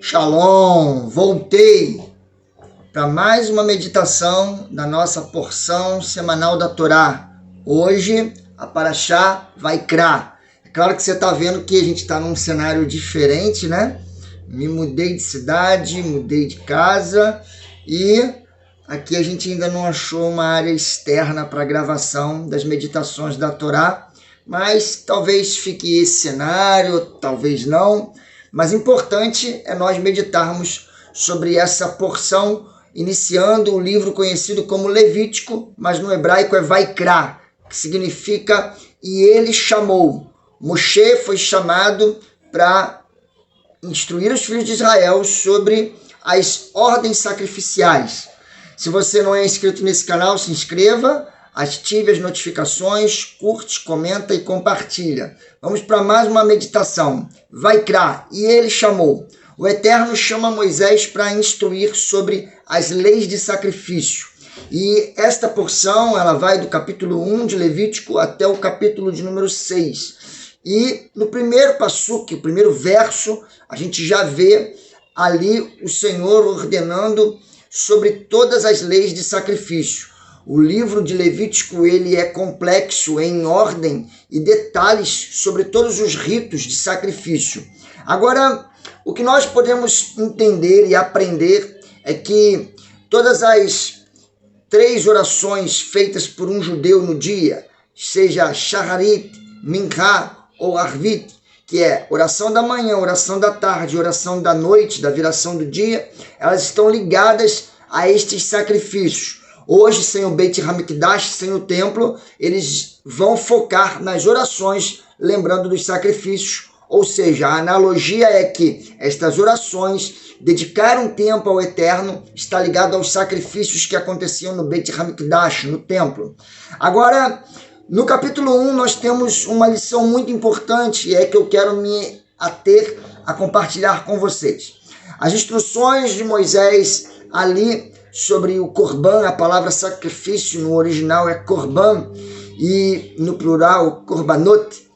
Shalom, voltei para mais uma meditação da nossa porção semanal da Torá. Hoje, a Parashá Vaikra. É claro que você está vendo que a gente está num cenário diferente, né? Me mudei de cidade, mudei de casa e aqui a gente ainda não achou uma área externa para gravação das meditações da Torá, mas talvez fique esse cenário, talvez não. Mas importante é nós meditarmos sobre essa porção, iniciando o livro conhecido como Levítico, mas no hebraico é Vaikra, que significa e ele chamou. Moshe foi chamado para instruir os filhos de Israel sobre as ordens sacrificiais. Se você não é inscrito nesse canal, se inscreva, ative as notificações, curte, comenta e compartilha. Vamos para mais uma meditação. Vaikra, e ele chamou. O Eterno chama Moisés para instruir sobre as leis de sacrifício. E esta porção, ela vai do capítulo 1 de Levítico até o capítulo de número 6. E no primeiro passuque, o primeiro verso, a gente já vê ali o Senhor ordenando sobre todas as leis de sacrifício. O livro de Levítico ele é complexo em ordem e detalhes sobre todos os ritos de sacrifício. Agora, o que nós podemos entender e aprender é que todas as 3 orações feitas por um judeu no dia, seja Shacharit, Mincha ou Arvit, que é oração da manhã, oração da tarde, oração da noite, da viração do dia, elas estão ligadas a estes sacrifícios. Hoje, sem o Beit HaMikdash, sem o templo, eles vão focar nas orações, lembrando dos sacrifícios. Ou seja, a analogia é que estas orações, dedicar um tempo ao Eterno, está ligado aos sacrifícios que aconteciam no Beit HaMikdash, no templo. Agora, no capítulo 1, nós temos uma lição muito importante, e é que eu quero me ater a compartilhar com vocês. As instruções de Moisés ali sobre o Corban, a palavra sacrifício no original é Corban, e no plural, Corbanot.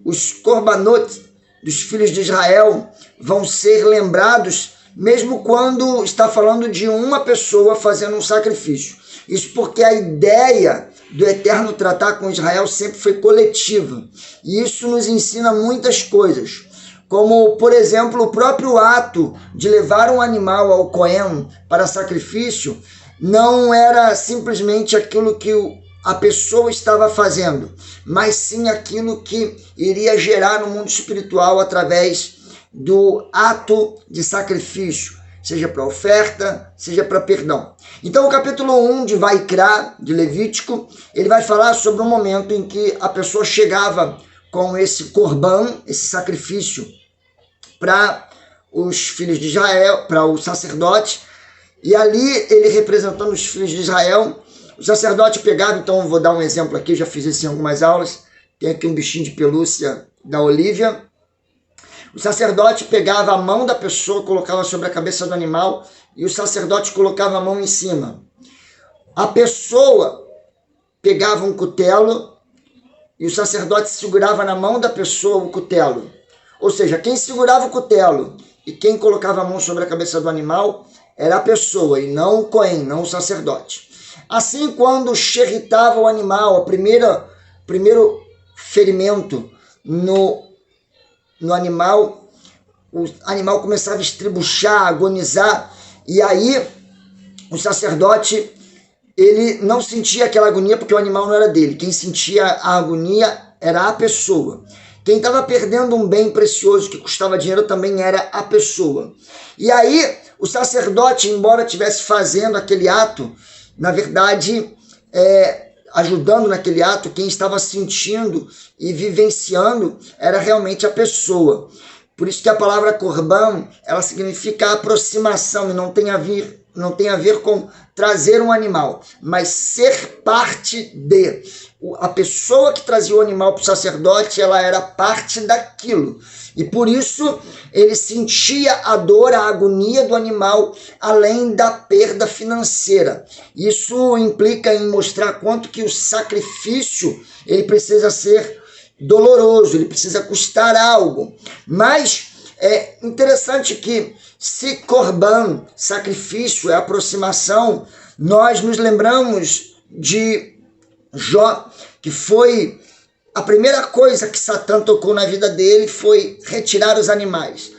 Os Corbanot dos filhos de Israel vão ser lembrados mesmo quando está falando de uma pessoa fazendo um sacrifício. Isso porque a ideia do Eterno tratar com Israel sempre foi coletiva. E isso nos ensina muitas coisas. Como, por exemplo, o próprio ato de levar um animal ao Cohen para sacrifício não era simplesmente aquilo que a pessoa estava fazendo, mas sim aquilo que iria gerar no mundo espiritual através do ato de sacrifício, seja para oferta, seja para perdão. Então o capítulo 1 de Vaikra, de Levítico, ele vai falar sobre um momento em que a pessoa chegava com esse corban, esse sacrifício, para os filhos de Israel, para o sacerdote, e ali ele representando os filhos de Israel, o sacerdote pegava, então vou dar um exemplo aqui, já fiz isso em algumas aulas, tem aqui um bichinho de pelúcia da Olivia. O sacerdote pegava a mão da pessoa, colocava sobre a cabeça do animal, e o sacerdote colocava a mão em cima. A pessoa pegava um cutelo, e o sacerdote segurava na mão da pessoa o cutelo. Ou seja, quem segurava o cutelo e quem colocava a mão sobre a cabeça do animal era a pessoa e não o Cohen, não o sacerdote. Assim, quando xerritava o animal, o primeiro ferimento no animal, o animal começava a estribuchar, a agonizar, e aí o sacerdote ele não sentia aquela agonia porque o animal não era dele. Quem sentia a agonia era a pessoa. Quem estava perdendo um bem precioso que custava dinheiro também era a pessoa. E aí, o sacerdote, embora estivesse fazendo aquele ato, na verdade, ajudando naquele ato, quem estava sentindo e vivenciando era realmente a pessoa. Por isso que a palavra corban, ela significa aproximação e não tem a ver com trazer um animal, mas ser parte de. A pessoa que trazia o animal para o sacerdote, ela era parte daquilo. E por isso ele sentia a dor, a agonia do animal, além da perda financeira. Isso implica em mostrar quanto que o sacrifício ele precisa ser doloroso, ele precisa custar algo. Mas É interessante que se Corban, sacrifício, é aproximação, nós nos lembramos de Jó, que foi a primeira coisa que Satã tocou na vida dele foi retirar os animais.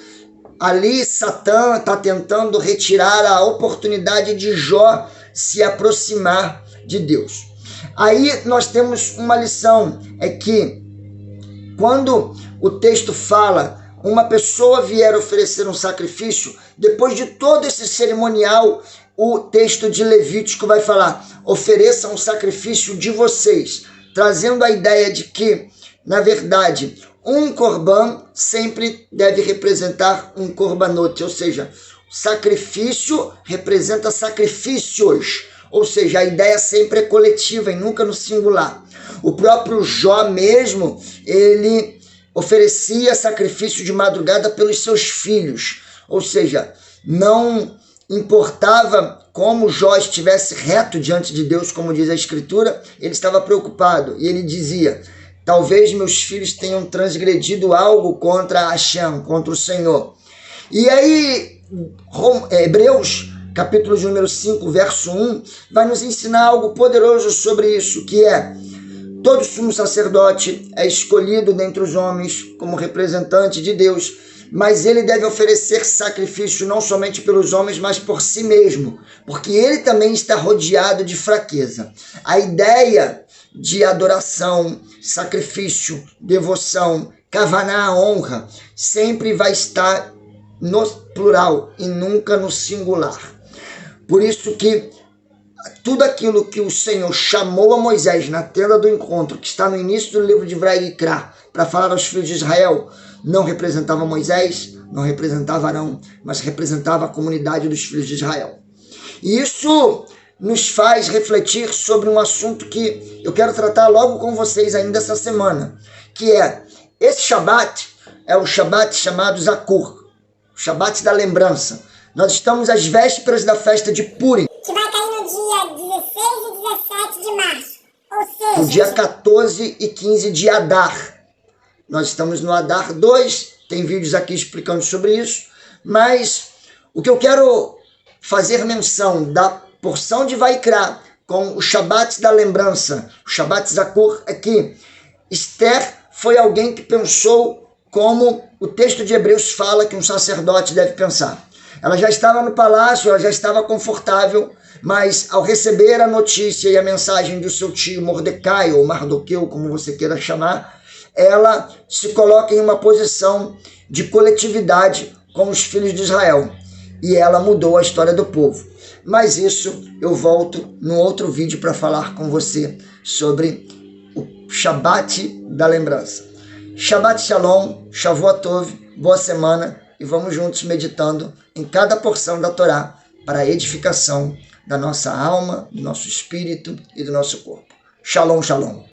Ali Satã está tentando retirar a oportunidade de Jó se aproximar de Deus. Aí nós temos uma lição, é que quando o texto fala uma pessoa vier oferecer um sacrifício, depois de todo esse cerimonial, o texto de Levítico vai falar: ofereçam um sacrifício de vocês, trazendo a ideia de que, na verdade, um corban sempre deve representar um corbanote, ou seja, sacrifício representa sacrifícios, ou seja, a ideia sempre é coletiva e nunca no singular. O próprio Jó mesmo, ele oferecia sacrifício de madrugada pelos seus filhos, ou seja, não importava como Jó estivesse reto diante de Deus, como diz a Escritura, ele estava preocupado e ele dizia: talvez meus filhos tenham transgredido algo contra Hashem, contra o Senhor. E aí, Hebreus, capítulo de número 5, verso 1, vai nos ensinar algo poderoso sobre isso, que é: todo sumo sacerdote é escolhido dentre os homens como representante de Deus, mas ele deve oferecer sacrifício não somente pelos homens, mas por si mesmo, porque ele também está rodeado de fraqueza. A ideia de adoração, sacrifício, devoção, kavaná, honra, sempre vai estar no plural e nunca no singular. Por isso que tudo aquilo que o Senhor chamou a Moisés na tenda do encontro, que está no início do livro de Vaikra, para falar aos filhos de Israel, não representava Moisés, não representava Arão, mas representava a comunidade dos filhos de Israel. E isso nos faz refletir sobre um assunto que eu quero tratar logo com vocês ainda essa semana, que é: esse Shabat é o Shabat chamado Zakur, o Shabat da lembrança. Nós estamos às vésperas da festa de Purim, que vai cair no dia 16 e 17 de março, ou seja, no dia 14 e 15 de Adar. Nós estamos no Adar 2, tem vídeos aqui explicando sobre isso, mas o que eu quero fazer menção da porção de Vaikra com o Shabat da lembrança, o Shabat Zakur, é que Esther foi alguém que pensou como o texto de Hebreus fala que um sacerdote deve pensar. Ela já estava no palácio, ela já estava confortável, mas ao receber a notícia e a mensagem do seu tio Mordecai, ou Mardoqueu, como você queira chamar, ela se coloca em uma posição de coletividade com os filhos de Israel. E ela mudou a história do povo. Mas isso eu volto num outro vídeo para falar com você sobre o Shabat da lembrança. Shabbat Shalom, Shavuot Tov, boa semana, e vamos juntos meditando em cada porção da Torá para a edificação da nossa alma, do nosso espírito e do nosso corpo. Shalom, shalom.